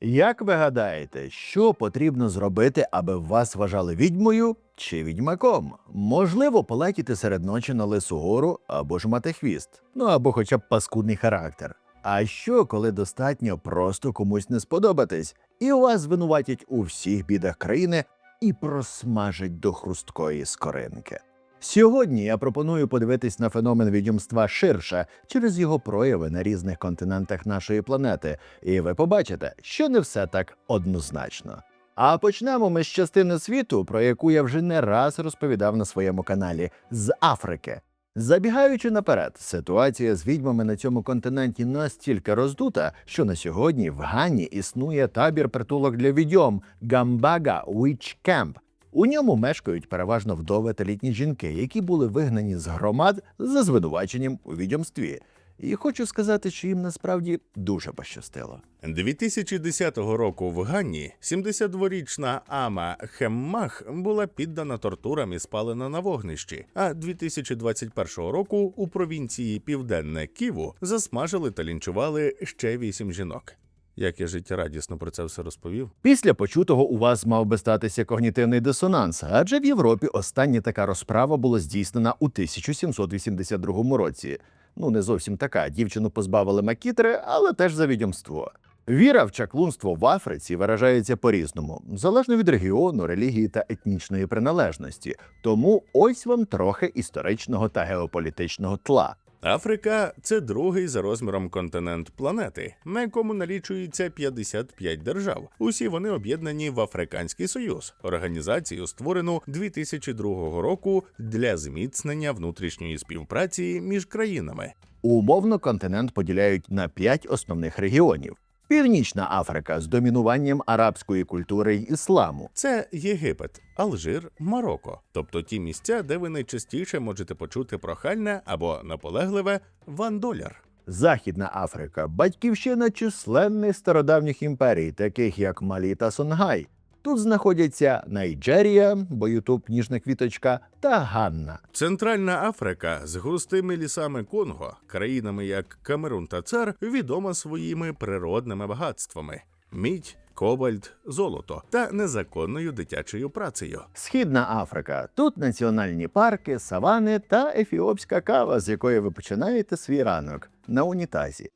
Як ви гадаєте, що потрібно зробити, аби вас вважали відьмою чи відьмаком? Можливо, полетіти серед ночі на Лису гору або ж мати хвіст, ну або хоча б паскудний характер. А що, коли достатньо просто комусь не сподобатись, і вас звинуватять у всіх бідах країни і просмажать до хрусткої скоринки? Сьогодні я пропоную подивитись на феномен відьомства ширше через його прояви на різних континентах нашої планети, і ви побачите, що не все так однозначно. А почнемо ми з частини світу, про яку я вже не раз розповідав на своєму каналі – з Африки. Забігаючи наперед, ситуація з відьмами на цьому континенті настільки роздута, що на сьогодні в Гані існує табір-притулок для відьом – Гамбага Witch Camp. У ньому мешкають переважно вдови та літні жінки, які були вигнані з громад за звинуваченням у відьомстві. І хочу сказати, що їм насправді дуже пощастило. 2010 року в Ганні 72-річна Ама Хеммах була піддана тортурам і спалена на вогнищі, а 2021 року у провінції Південне Ківу засмажили та лінчували ще 8 жінок. Як я життєрадісно про це все розповів. Після почутого у вас мав би статися когнітивний дисонанс, адже в Європі остання така розправа була здійснена у 1782 році. Ну, не зовсім така. Дівчину позбавили макітри, але теж за відьомство. Віра в чаклунство в Африці виражається по-різному, залежно від регіону, релігії та етнічної приналежності. Тому ось вам трохи історичного та геополітичного тла. Африка – це другий за розміром континент планети, на якому налічується 55 держав. Усі вони об'єднані в Африканський Союз, організацію, створену 2002 року для зміцнення внутрішньої співпраці між країнами. Умовно континент поділяють на 5 основних регіонів. Північна Африка з домінуванням арабської культури й ісламу. Це Єгипет, Алжир, Марокко, тобто ті місця, де ви найчастіше можете почути прохальне або наполегливе «Ван Доляр». Західна Африка – батьківщина численних стародавніх імперій, таких як Малі та Сонгай. Тут знаходяться Найджерія, бо Ютуб ніжна квіточка, та Ганна. Центральна Африка з густими лісами Конго, країнами як Камерун та Цар, відома своїми природними багатствами – мідь, кобальт, золото та незаконною дитячою працею. Східна Африка – тут національні парки, савани та ефіопська кава, з якої ви починаєте свій ранок на унітазі.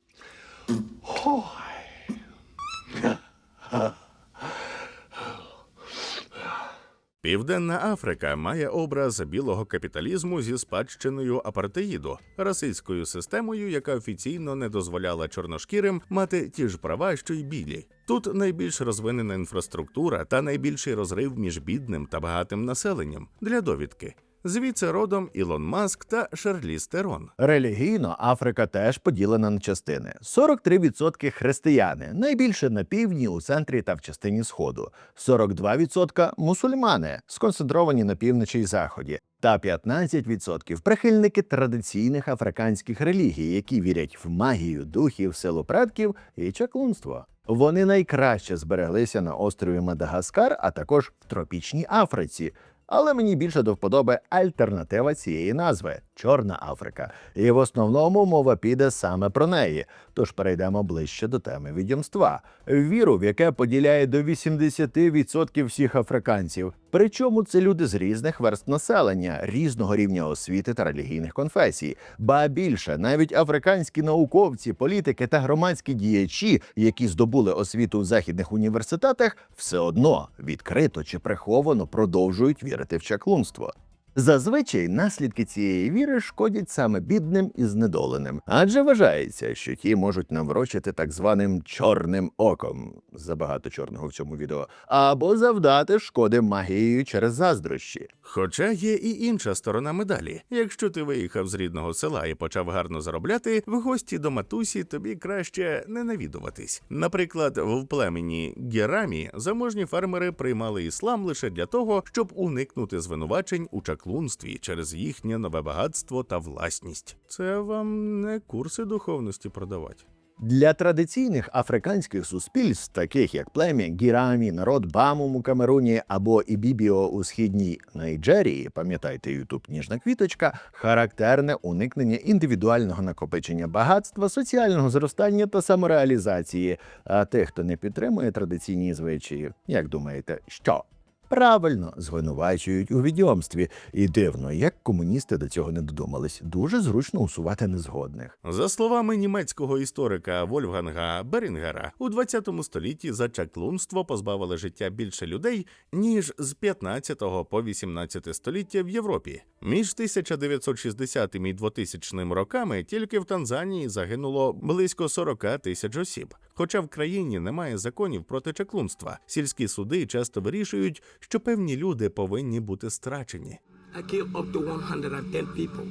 Південна Африка має образ білого капіталізму зі спадщиною апартеїду, расистською системою, яка офіційно не дозволяла чорношкірим мати ті ж права, що й білі. Тут найбільш розвинена інфраструктура та найбільший розрив між бідним та багатим населенням. Для довідки. Звідси родом Ілон Маск та Шарліз Терон. Релігійно Африка теж поділена на частини. 43% християни, найбільше на півдні, у центрі та в частині Сходу. 42% мусульмани, сконцентровані на півночі й заході. Та 15% прихильники традиційних африканських релігій, які вірять в магію, духів, силу предків і чаклунство. Вони найкраще збереглися на острові Мадагаскар, а також в тропічній Африці. Але мені більше до вподоби альтернатива цієї назви – Чорна Африка. І в основному мова піде саме про неї. Тож перейдемо ближче до теми відьомства. Віру, в яке поділяє до 80% всіх африканців. Причому це люди з різних верств населення, різного рівня освіти та релігійних конфесій. Ба більше, навіть африканські науковці, політики та громадські діячі, які здобули освіту в західних університетах, все одно відкрито чи приховано продовжують вірити в чаклунство. Зазвичай наслідки цієї віри шкодять саме бідним і знедоленим, адже вважається, що ті можуть наврочити так званим чорним оком, забагато чорного в цьому відео, або завдати шкоди магією через заздрощі. Хоча є і інша сторона медалі. Якщо ти виїхав з рідного села і почав гарно заробляти, в гості до матусі тобі краще не навідуватись. Наприклад, в племені Герамі заможні фермери приймали іслам лише для того, щоб уникнути звинувачень у чаклунстві через їхнє нове багатство та власність. Це вам не курси духовності продавати. Для традиційних африканських суспільств, таких як плем'я Гірамі, народ Бамум у Камеруні або Ібібіо у східній Найджерії, пам'ятайте, ютуб ніжна квіточка, характерне уникнення індивідуального накопичення багатства, соціального зростання та самореалізації. А тих, хто не підтримує традиційні звичаї, як думаєте, що? Правильно, звинувачують у відьомстві. І дивно, як комуністи до цього не додумались. Дуже зручно усувати незгодних. За словами німецького історика Вольфганга Берінгера, у 20 столітті за чаклунство позбавили життя більше людей, ніж з 15 по 18 століття в Європі. Між 1960 і 2000 роками тільки в Танзанії загинуло близько 40 тисяч осіб. Хоча в країні немає законів проти чаклунства, сільські суди часто вирішують, що певні люди повинні бути страчені. I killed up to 110 people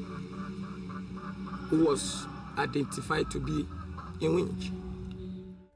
who was identified to be in Winch.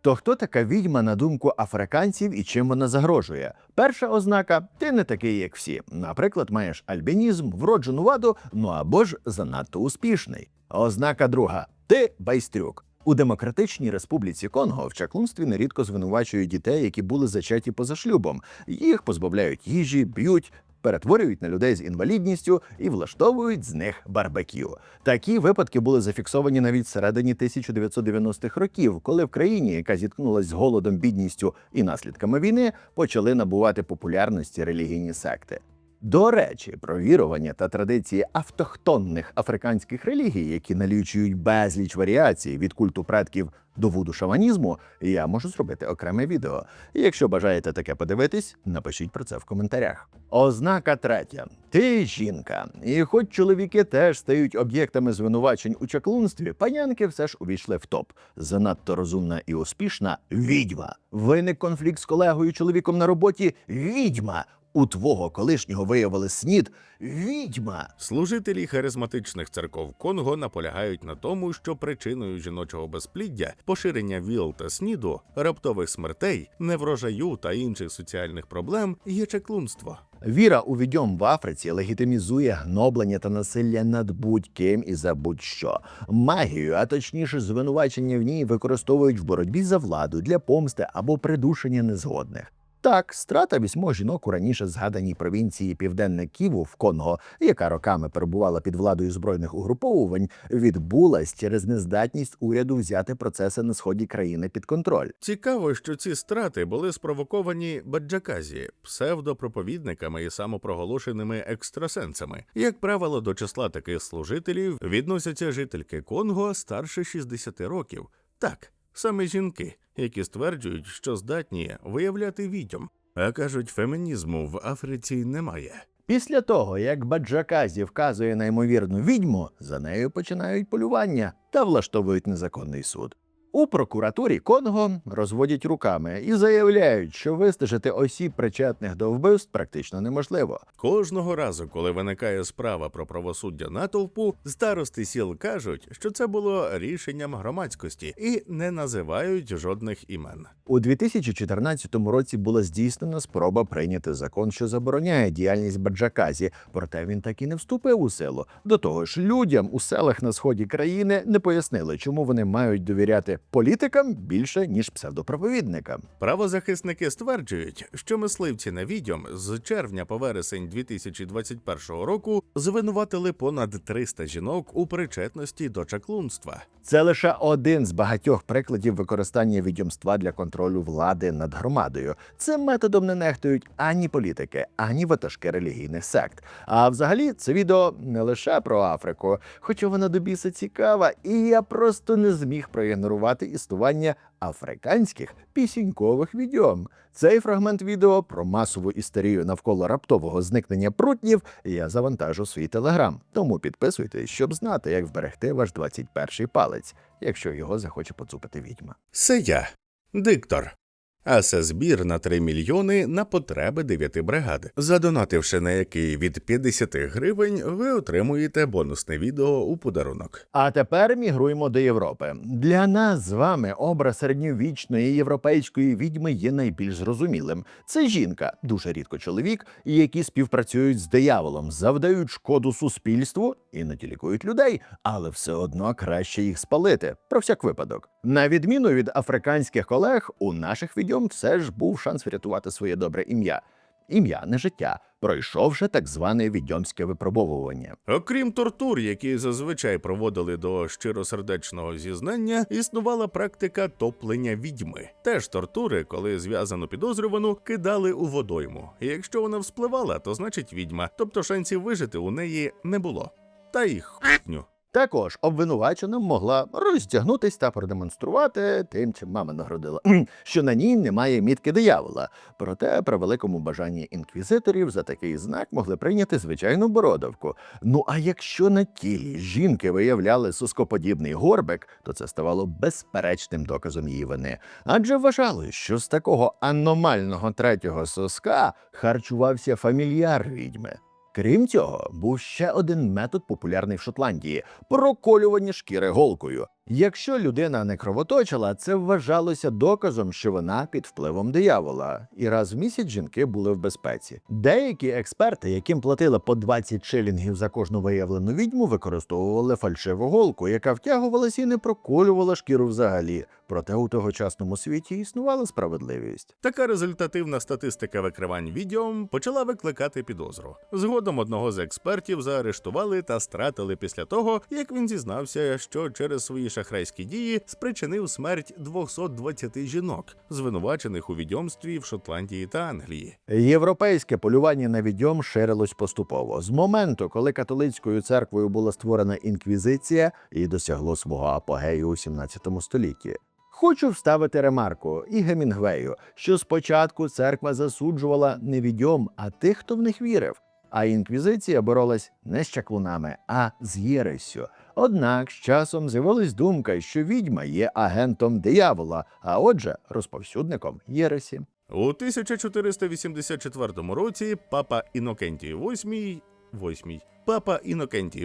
То хто така відьма на думку африканців і чим вона загрожує? Перша ознака – ти не такий, як всі. Наприклад, маєш альбінізм, вроджену ваду, ну або ж занадто успішний. Ознака друга – ти байстрюк. У Демократичній Республіці Конго в чаклунстві нерідко звинувачують дітей, які були зачаті поза шлюбом. Їх позбавляють їжі, б'ють, перетворюють на людей з інвалідністю і влаштовують з них барбекю. Такі випадки були зафіксовані навіть всередині 1990-х років, коли в країні, яка зіткнулася з голодом, бідністю і наслідками війни, почали набувати популярності релігійні секти. До речі, про вірування та традиції автохтонних африканських релігій, які налічують безліч варіацій від культу предків до вуду-шаманізму, я можу зробити окреме відео. І якщо бажаєте таке подивитись, напишіть про це в коментарях. Ознака третя. Ти жінка. І хоч чоловіки теж стають об'єктами звинувачень у чаклунстві, панянки все ж увійшли в топ. Занадто розумна і успішна – відьма. Виник конфлікт з колегою-чоловіком на роботі – відьма. У твого колишнього виявили снід – відьма. Служителі харизматичних церков Конго наполягають на тому, що причиною жіночого безпліддя, поширення ВІЛ та СНІДу, раптових смертей, неврожаю та інших соціальних проблем є чаклунство. Віра у відьом в Африці легітимізує гноблення та насилля над будь-ким і за будь-що. Магію, а точніше звинувачення в ній використовують в боротьбі за владу, для помсти або придушення незгодних. Так, страта 8 жінок у раніше згаданій провінції Південне Ківу в Конго, яка роками перебувала під владою збройних угруповувань, відбулась через нездатність уряду взяти процеси на сході країни під контроль. Цікаво, що ці страти були спровоковані баджаказі, псевдопроповідниками і самопроголошеними екстрасенсами. Як правило, до числа таких служителів відносяться жительки Конго старше 60 років. Так, саме жінки, які стверджують, що здатні виявляти відьом. А кажуть, фемінізму в Африці немає. Після того, як Баджаказі вказує на ймовірну відьму, за нею починають полювання та влаштовують незаконний суд. У прокуратурі Конго розводять руками і заявляють, що вистежити осіб, причетних до вбивств, практично неможливо. Кожного разу, коли виникає справа про правосуддя натовпу, старости сіл кажуть, що це було рішенням громадськості і не називають жодних імен. У 2014 році була здійснена спроба прийняти закон, що забороняє діяльність Баджаказі, проте він так і не вступив у силу. До того ж, людям у селах на сході країни не пояснили, чому вони мають довіряти політикам більше, ніж псевдопроповідникам. Правозахисники стверджують, що мисливці на відьом з червня по вересень 2021 року звинуватили понад 300 жінок у причетності до чаклунства. Це лише один з багатьох прикладів використання відьомства для контролю влади над громадою. Цим методом не нехтують ані політики, ані ватажки релігійних сект. А взагалі це відео не лише про Африку, хоча вона до біса цікава, і я просто не зміг проігнорувати існування африканських пісінькових відьом. Цей фрагмент відео про масову істерію навколо раптового зникнення прутнів я завантажу в свій телеграм. Тому підписуйтесь, щоб знати, як вберегти ваш 21-й палець, якщо його захоче поцупити відьма. Це я, диктор. А це збір на 3 мільйони на потреби 9 бригад. Задонативши на який від 50 гривень, ви отримуєте бонусне відео у подарунок. А тепер мігруємо до Європи. Для нас з вами образ середньовічної європейської відьми є найбільш зрозумілим. Це жінка, дуже рідко чоловік, які співпрацюють з дияволом, завдають шкоду суспільству і не лікують людей, але все одно краще їх спалити, про всяк випадок. На відміну від африканських колег, у наших відьом все ж був шанс врятувати своє добре ім'я. Ім'я, не життя, пройшовши так зване відьомське випробовування. Окрім тортур, які зазвичай проводили до щиросердечного зізнання, існувала практика топлення відьми. Теж тортури, коли зв'язану підозрювану кидали у водойму. І якщо вона вспливала, то значить відьма, тобто шансів вижити у неї не було. Та й хню. Також обвинувачена могла роздягнутись та продемонструвати тим, чим мама нагородила, що на ній немає мітки диявола. Проте при великому бажанні інквізиторів за такий знак могли прийняти звичайну бородавку. Ну а якщо на тілі жінки виявляли соскоподібний горбик, то це ставало безперечним доказом її вини. Адже вважали, що з такого аномального третього соска харчувався фамільяр відьми. Крім цього, був ще один метод популярний в Шотландії – проколювання шкіри голкою. Якщо людина не кровоточила, це вважалося доказом, що вона під впливом диявола. І раз в місяць жінки були в безпеці. Деякі експерти, яким платили по 20 шилінгів за кожну виявлену відьму, використовували фальшиву голку, яка втягувалася і не проколювала шкіру взагалі. Проте у тогочасному світі існувала справедливість. Така результативна статистика викривань відьом почала викликати підозру. Згодом одного з експертів заарештували та стратили після того, як він зізнався, що через свої шахрайські дії спричинив смерть 220 жінок, звинувачених у відьомстві в Шотландії та Англії. Європейське полювання на відьом ширилось поступово. З моменту, коли католицькою церквою була створена інквізиція і досягло свого апогею у 17 столітті. Хочу вставити ремарку і Гемінгвею, що спочатку церква засуджувала не відьом, а тих, хто в них вірив. А інквізиція боролась не з чаклунами, а з єрессю. Однак з часом з'явилась думка, що відьма є агентом диявола, а отже, розповсюдником єресі. У 1484 році папа Інокентій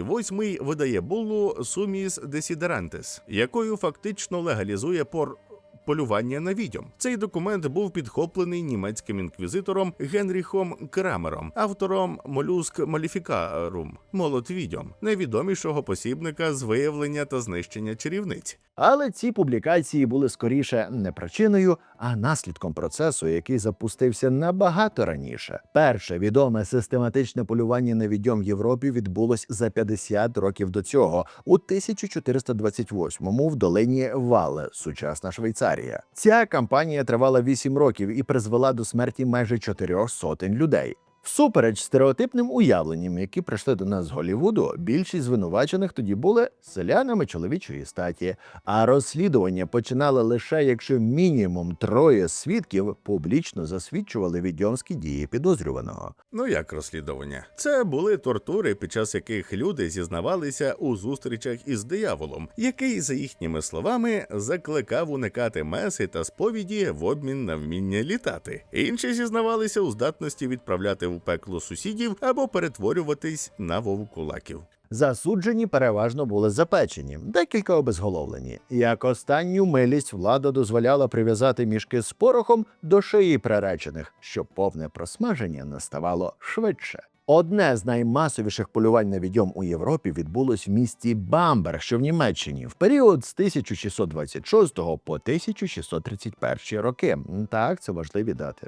VIII видає буллу Summis Desiderantes, якою фактично легалізує полювання на відьом. Цей документ був підхоплений німецьким інквізитором Генріхом Крамером, автором Mollusc Maleficarum – «Молот відьом», найвідомішого посібника з виявлення та знищення чарівниць. Але ці публікації були скоріше не причиною, а наслідком процесу, який запустився набагато раніше. Перше відоме систематичне полювання на відьом в Європі відбулось за 50 років до цього, у 1428-му в долині Вале, сучасна Швейцарія. Ця кампанія тривала 8 років і призвела до смерті майже 400 людей. Всупереч стереотипним уявленням, які прийшли до нас з Голлівуду, більшість звинувачених тоді були селянами чоловічої статі, а розслідування починали лише якщо мінімум 3 свідків публічно засвідчували відьомські дії підозрюваного. Ну як розслідування? Це були тортури, під час яких люди зізнавалися у зустрічах із дияволом, який, за їхніми словами, закликав уникати меси та сповіді в обмін на вміння літати. Інші зізнавалися у здатності відправляти в пекло сусідів або перетворюватись на вовкулаків. Засуджені переважно були запечені, декілька обезголовлені. Як останню милість влада дозволяла прив'язати мішки з порохом до шиї приречених, щоб повне просмаження наставало швидше. Одне з наймасовіших полювань на відьом у Європі відбулось в місті Бамбер, що в Німеччині, в період з 1626 по 1631 роки. Так, це важливі дати.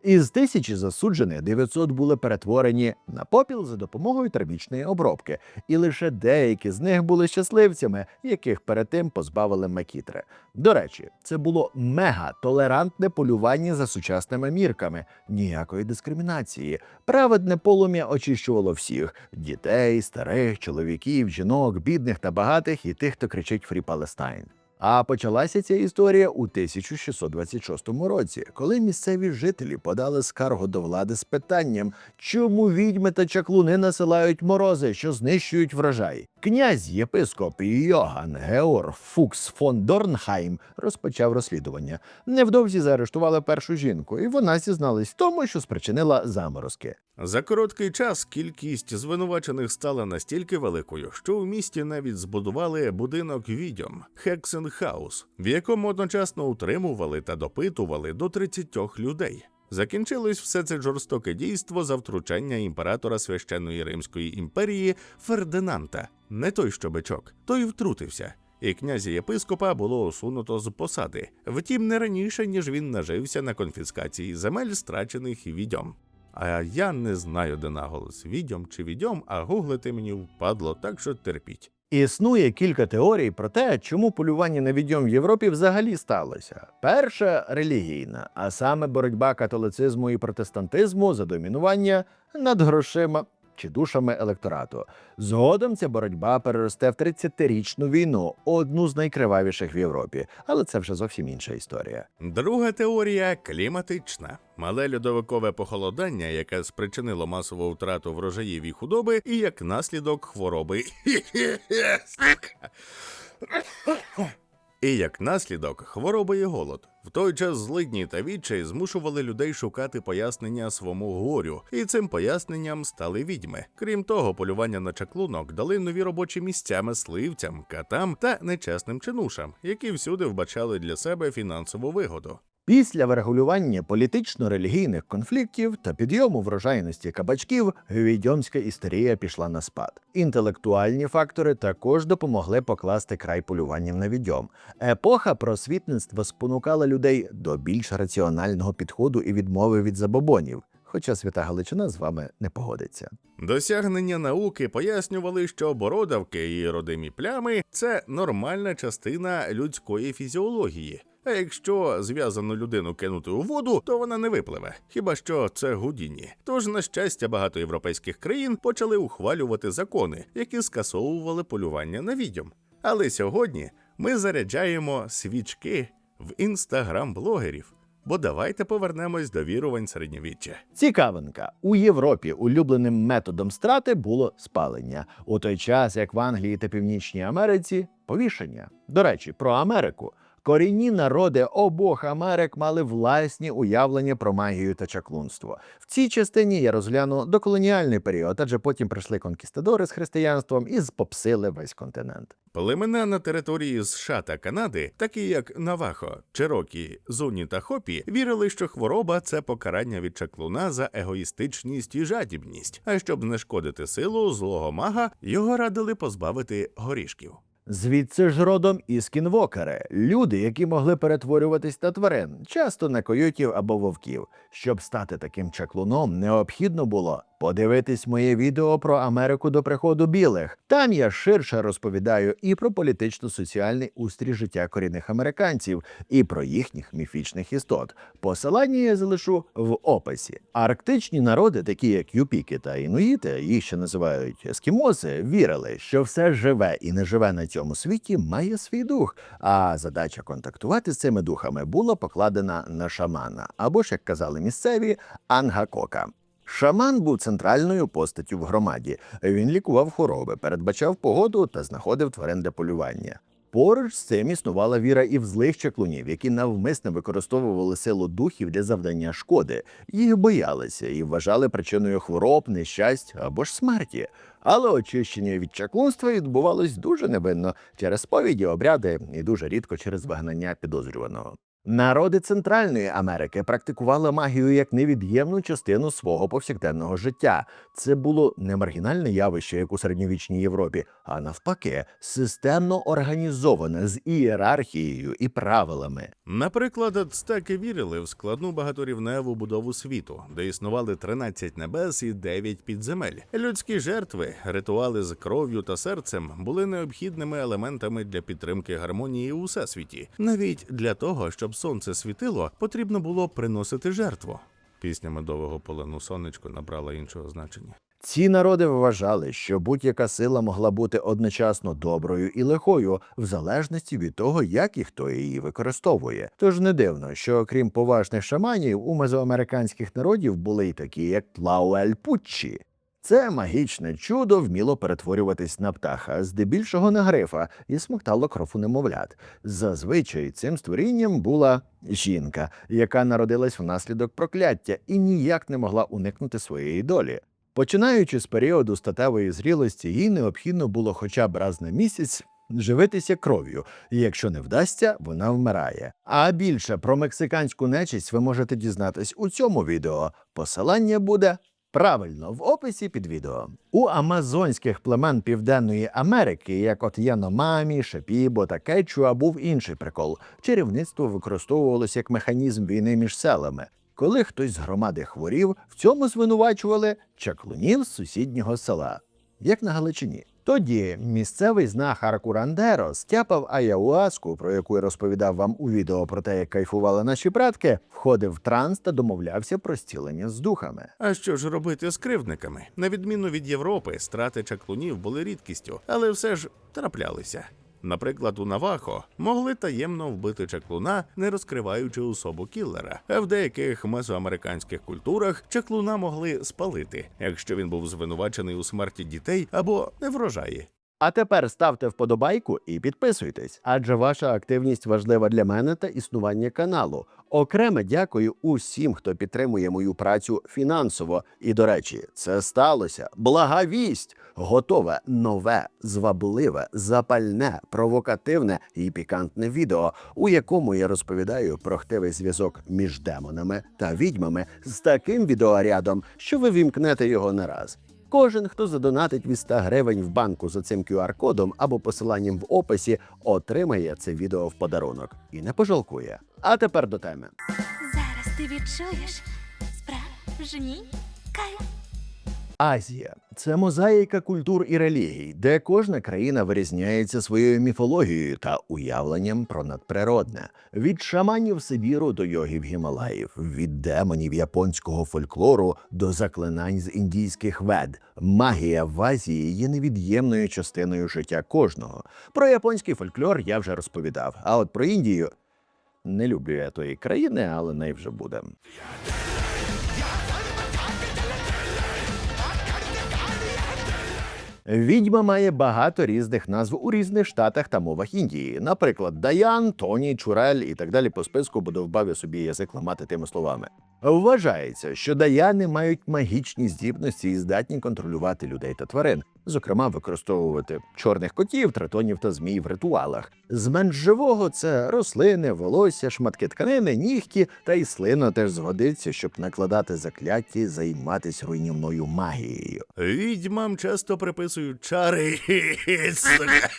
Із 1000 засуджених 900 були перетворені на попіл за допомогою термічної обробки, і лише деякі з них були щасливцями, яких перед тим позбавили макітри. До речі, це було мега-толерантне полювання за сучасними мірками, ніякої дискримінації. Праведне полум'я очищувало всіх – дітей, старих, чоловіків, жінок, бідних та багатих і тих, хто кричить «Free Palestine». А почалася ця історія у 1626 році, коли місцеві жителі подали скаргу до влади з питанням, чому відьми та чаклуни насилають морози, що знищують врожай. Князь-єпископ Йоган Георг Фукс фон Дорнхайм розпочав розслідування. Невдовзі заарештували першу жінку, і вона зізналась в тому, що спричинила заморозки. За короткий час кількість звинувачених стала настільки великою, що у місті навіть збудували будинок відьом – Хексенхаус, в якому одночасно утримували та допитували до 30 людей. Закінчилось все це жорстоке дійство за втручання імператора Священної Римської імперії Фердинанда. Не той, що бичок, той втрутився. і князя єпископа було усунуто з посади. Втім, не раніше, ніж він нажився на конфіскації земель, страчених відьом. А я не знаю, де наголос, відьом чи відьом, а гуглити мені впадло, так що терпіть. Існує кілька теорій про те, чому полювання на відьом в Європі взагалі сталося. Перша – релігійна, а саме боротьба католицизму і протестантизму за домінування над грошима чи душами електорату. Згодом ця боротьба переросте в 30-річну війну, одну з найкривавіших в Європі. Але це вже зовсім інша історія. Друга теорія – кліматична. Мале льодовикове похолодання, яке спричинило масову втрату врожаїв і худоби, і як наслідок хвороби. І як наслідок хвороби і голод. В той час злидні та відчай змушували людей шукати пояснення своєму горю, і цим поясненням стали відьми. Крім того, полювання на чаклунок дали нові робочі місця мисливцям, катам та нечесним чинушам, які всюди вбачали для себе фінансову вигоду. Після врегулювання політично-релігійних конфліктів та підйому врожайності кабачків відьомська істерія пішла на спад. Інтелектуальні фактори також допомогли покласти край полюванням на відьом. Епоха просвітництва спонукала людей до більш раціонального підходу і відмови від забобонів. Хоча свята Галичина з вами не погодиться. Досягнення науки пояснювали, що бородавки і родимі плями – це нормальна частина людської фізіології. А якщо зв'язану людину кинути у воду, то вона не випливе. Хіба що це Гудіні. Тож, на щастя, багато європейських країн почали ухвалювати закони, які скасовували полювання на відьом. Але сьогодні ми заряджаємо свічки в інстаграм-блогерів. Бо давайте повернемось до вірувань середньовіччя. Цікавинка. У Європі улюбленим методом страти було спалення. У той час, як в Англії та Північній Америці – повішення. До речі, про Америку. Корінні народи обох Америк мали власні уявлення про магію та чаклунство. В цій частині я розгляну доколоніальний період, адже потім прийшли конкістадори з християнством і спопсили весь континент. Племена на території США та Канади, такі як Навахо, Черокі, Зуні та Хопі, вірили, що хвороба – це покарання від чаклуна за егоїстичність і жадібність. А щоб знешкодити силу злого мага, його радили позбавити горішків. Звідси ж родом і скінвокери – люди, які могли перетворюватись на тварин, часто на койотів або вовків. Щоб стати таким чаклуном, необхідно було подивитись моє відео про Америку до приходу білих. Там я ширше розповідаю і про політично-соціальний устрій життя корінних американців, і про їхніх міфічних істот. Посилання я залишу в описі. Арктичні народи, такі як юпіки та інуїти, їх ще називають ескімоси, вірили, що все живе і неживе на цьому світі має свій дух, а задача контактувати з цими духами була покладена на шамана, або ж, як казали місцеві, ангакока. Шаман був центральною постаттю в громаді. Він лікував хвороби, передбачав погоду та знаходив тварин для полювання. Поруч з цим існувала віра і в злих чаклунів, які навмисно використовували силу духів для завдання шкоди. Їх боялися і вважали причиною хвороб, нещасть або ж смерті. Але очищення від чаклунства відбувалось дуже невинно через сповіді, обряди і дуже рідко через вигнання підозрюваного. Народи Центральної Америки практикували магію як невід'ємну частину свого повсякденного життя. Це було не маргінальне явище, як у середньовічній Європі, а навпаки, системно організоване з ієрархією і правилами. Наприклад, ацтеки вірили в складну багаторівневу будову світу, де існували 13 небес і 9 підземель. Людські жертви, ритуали з кров'ю та серцем були необхідними елементами для підтримки гармонії у всесвіті. Навіть для того, щоб сонце світило, потрібно було приносити жертву. Пісня медового полину сонечко набрала іншого значення. Ці народи вважали, що будь-яка сила могла бути одночасно доброю і лихою, в залежності від того, як і хто її використовує. Тож не дивно, що окрім поважних шаманів, у мезоамериканських народів були й такі, як Тлауель-Путчі. Це магічне чудо вміло перетворюватись на птаха, здебільшого на грифа, і смоктало кров у немовлят. Зазвичай цим створінням була жінка, яка народилась внаслідок прокляття і ніяк не могла уникнути своєї долі. Починаючи з періоду статевої зрілості, їй необхідно було хоча б раз на місяць живитися кров'ю, і якщо не вдасться, вона вмирає. А більше про мексиканську нечисть ви можете дізнатись у цьому відео. Посилання буде Правильно, в описі під відео. У амазонських племен Південної Америки, як от Яномамі, Шепібо та Кечуа, був інший прикол. Чарівництво використовувалося як механізм війни між селами. Коли хтось з громади хворів, в цьому звинувачували чаклунів з сусіднього села, як на Галичині. Тоді місцевий знахар Курандеро стяпав аяуаску, про яку я розповідав вам у відео про те, як кайфували наші предки, входив в транс та домовлявся про зцілення з духами. А що ж робити з кривдниками? На відміну від Європи, страти чаклунів були рідкістю, але все ж траплялися. Наприклад, у Навахо могли таємно вбити чаклуна, не розкриваючи особу кіллера. А в деяких мезоамериканських культурах чаклуна могли спалити, якщо він був звинувачений у смерті дітей або неврожаї. А тепер ставте вподобайку і підписуйтесь, адже ваша активність важлива для мене та існування каналу. Окреме дякую усім, хто підтримує мою працю фінансово. І, до речі, це сталося. Блага вість! Готове, нове, звабливе, запальне, провокативне і пікантне відео, у якому я розповідаю про хтивий зв'язок між демонами та відьмами з таким відеорядом, що ви вімкнете його не раз. Кожен, хто задонатить від 100 гривень в банку за цим QR-кодом або посиланням в описі, отримає це відео в подарунок. І не пожалкує. А тепер до теми. Зараз ти відчуєш справжній кайф. Азія – це мозаїка культур і релігій, де кожна країна вирізняється своєю міфологією та уявленням про надприродне. Від шаманів Сибіру до йогів Гімалаїв, від демонів японського фольклору до заклинань з індійських вед. Магія в Азії є невід'ємною частиною життя кожного. Про японський фольклор я вже розповідав, а от про Індію – не люблю я тої країни, але най вже буде. Відьма має багато різних назв у різних штатах та мовах Індії. Наприклад, Даян, Тоні, Чурель і так далі по списку, бо довбав я собі язик ламати тими словами. Вважається, що даяни мають магічні здібності і здатні контролювати людей та тварин. Зокрема, використовувати чорних котів, тритонів та змій в ритуалах. З менш живого – це рослини, волосся, шматки тканини, нігті, та й слина теж згодиться, щоб накладати закляття і займатися руйнівною магією. Відьмам часто приписують чари. Сука.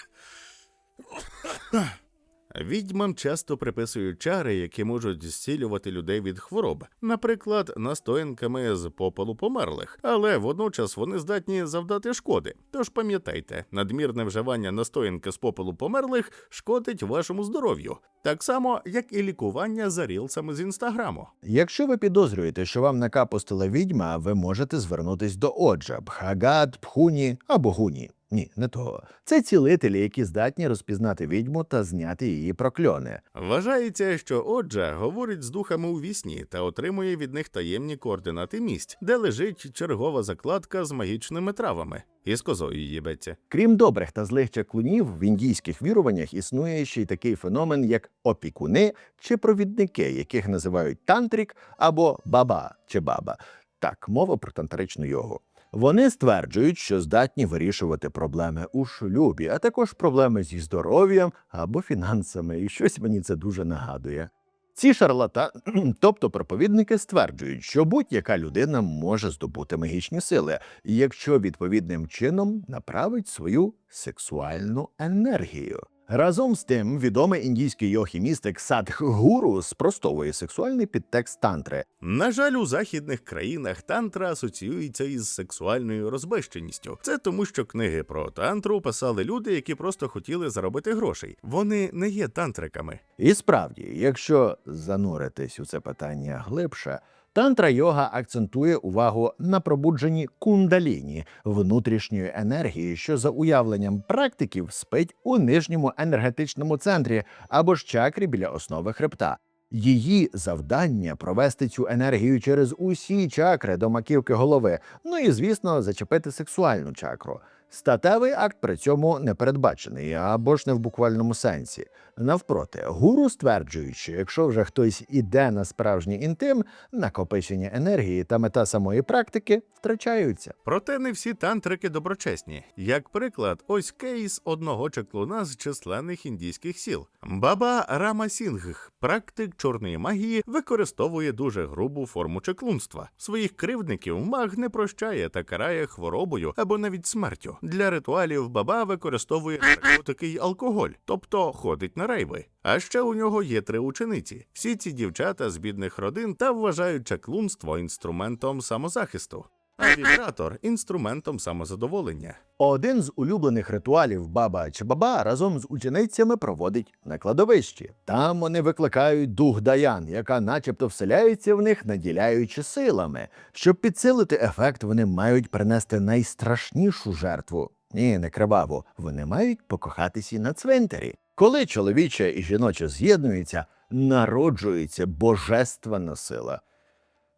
Відьмам часто приписують чари, які можуть зцілювати людей від хвороб, наприклад, настоянками з попелу померлих, але водночас вони здатні завдати шкоди. Тож пам'ятайте, надмірне вживання настоянки з попелу померлих шкодить вашому здоров'ю, так само, як і лікування за рілсами з інстаграму. Якщо ви підозрюєте, що вам накапустила відьма, ви можете звернутись до Оджа, Бхагад, Пхуні або Гуні. Ні, не того. Це цілителі, які здатні розпізнати відьму та зняти її прокльони. Вважається, що Оджа говорить з духами у вісні та отримує від них таємні координати місць, де лежить чергова закладка з магічними травами. І з козою їбеться. Крім добрих та злих чаклунів, в індійських віруваннях існує ще й такий феномен, як опікуни чи провідники, яких називають тантрік або баба чи баба. Так, мова про тантричну йогу. Вони стверджують, що здатні вирішувати проблеми у шлюбі, а також проблеми зі здоров'ям або фінансами, і щось мені це дуже нагадує. Ці тобто проповідники, стверджують, що будь-яка людина може здобути магічні сили, якщо відповідним чином направить свою сексуальну енергію. Разом з тим, відомий індійський йог-містик Садхгуру спростовує сексуальний підтекст тантри. На жаль, у західних країнах тантра асоціюється із сексуальною розбещеністю. Це тому, що книги про тантру писали люди, які просто хотіли заробити грошей. Вони не є тантриками. І справді, якщо зануритись у це питання глибше, тантра-йога акцентує увагу на пробудженні кундаліні, внутрішньої енергії, що за уявленням практиків спить у нижньому енергетичному центрі або ж чакрі біля основи хребта. Її завдання – провести цю енергію через усі чакри до маківки голови, ну і, звісно, зачепити сексуальну чакру. Статевий акт при цьому не передбачений, або ж не в буквальному сенсі. Навпроти, гуру стверджують, що якщо вже хтось іде на справжній інтим, накопичення енергії та мета самої практики втрачаються. Проте не всі тантрики доброчесні. Як приклад, ось кейс одного чаклуна з численних індійських сіл. Баба Рама Сінгх, практик чорної магії, використовує дуже грубу форму чаклунства. Своїх кривдників маг не прощає та карає хворобою або навіть смертю. Для ритуалів баба використовує наркотики й алкоголь, тобто ходить на рейви. А ще у нього є 3 учениці. Всі ці дівчата з бідних родин та вважають чаклунство інструментом самозахисту, а вібратор – інструментом самозадоволення. Один з улюблених ритуалів баба Чабаба разом з ученицями проводить на кладовищі. Там вони викликають дух Даян, яка начебто вселяється в них, наділяючи силами. Щоб підсилити ефект, вони мають принести найстрашнішу жертву. Ні, не криваву. Вони мають покохатися на цвинтарі. Коли чоловіче і жіноче з'єднуються, народжується божественна сила.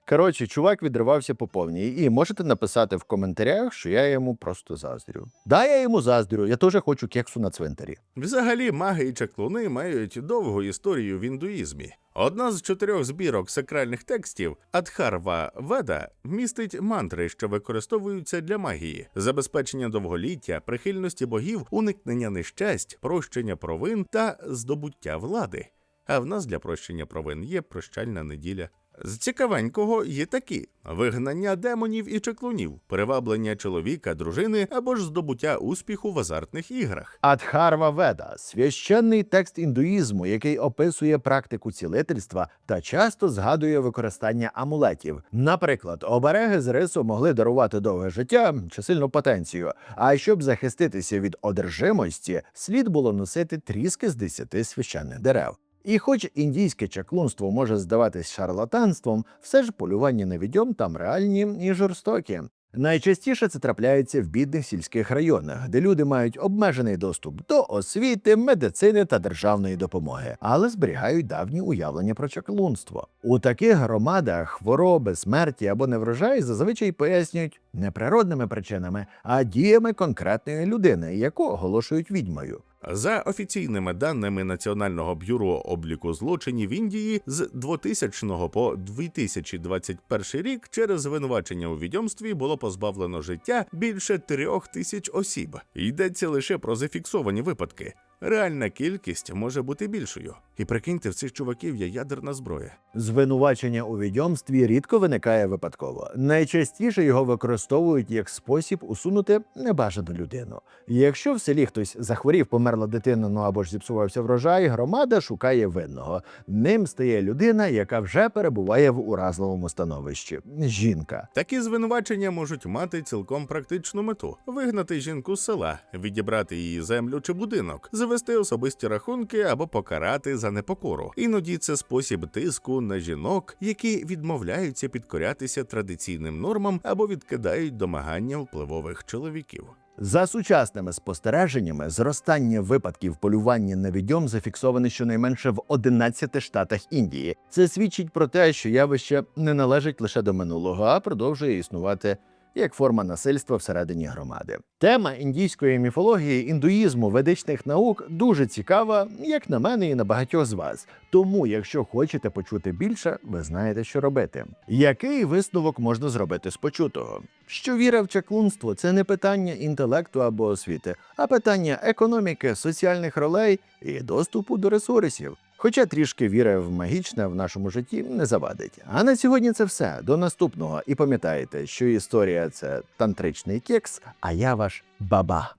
Коротше, чувак відривався по повній, і можете написати в коментарях, що я йому просто заздрю. Да, я йому заздрю, я теж хочу кексу на цвинтарі. Взагалі, маги і чаклуни мають довгу історію в індуїзмі. Одна з 4 збірок сакральних текстів Адхарва Веда містить мантри, що використовуються для магії, забезпечення довголіття, прихильності богів, уникнення нещасть, прощення провин та здобуття влади. А в нас для прощення провин є прощальна неділя. З цікавенького є такі: вигнання демонів і чаклунів, приваблення чоловіка, дружини або ж здобуття успіху в азартних іграх. Адхарва Веда – священний текст індуїзму, який описує практику цілительства та часто згадує використання амулетів. Наприклад, обереги з рису могли дарувати довге життя чи сильну потенцію, а щоб захиститися від одержимості, слід було носити тріски з 10 священних дерев. І хоч індійське чаклунство може здаватись шарлатанством, все ж полювання на відьом там реальні і жорстокі. Найчастіше це трапляється в бідних сільських районах, де люди мають обмежений доступ до освіти, медицини та державної допомоги, але зберігають давні уявлення про чаклунство. У таких громадах хвороби, смерті або неврожай зазвичай пояснюють не природними причинами, а діями конкретної людини, яку оголошують відьмою. За офіційними даними Національного бюро обліку злочинів Індії, з 2000 по 2021 рік через звинувачення у відьомстві було позбавлено життя більше 3000 осіб. Йдеться лише про зафіксовані випадки. Реальна кількість може бути більшою. І прикиньте, в цих чуваків є ядерна зброя. Звинувачення у відьомстві рідко виникає випадково. Найчастіше його використовують як спосіб усунути небажану людину. Якщо в селі хтось захворів, померла дитина, ну або ж зіпсувався врожай, громада шукає винного. Ним стає людина, яка вже перебуває в уразливому становищі – жінка. Такі звинувачення можуть мати цілком практичну мету – вигнати жінку з села, відібрати її землю чи будинок, завести особисті рахунки або покарати за непокору. Іноді це спосіб тиску на жінок, які відмовляються підкорятися традиційним нормам або відкидають домагання впливових чоловіків. За сучасними спостереженнями, зростання випадків полювання на відьом зафіксоване щонайменше в 11 штатах Індії. Це свідчить про те, що явище не належить лише до минулого, а продовжує існувати як форма насильства всередині громади. Тема індійської міфології, індуїзму, ведичних наук дуже цікава, як на мене і на багатьох з вас. Тому, якщо хочете почути більше, ви знаєте, що робити. Який висновок можна зробити з почутого? Що віра в чаклунство – це не питання інтелекту або освіти, а питання економіки, соціальних ролей і доступу до ресурсів. Хоча трішки віри в магічне в нашому житті не завадить. А на сьогодні це все. До наступного. І пам'ятайте, що історія – це тантричний кекс, а я ваш баба.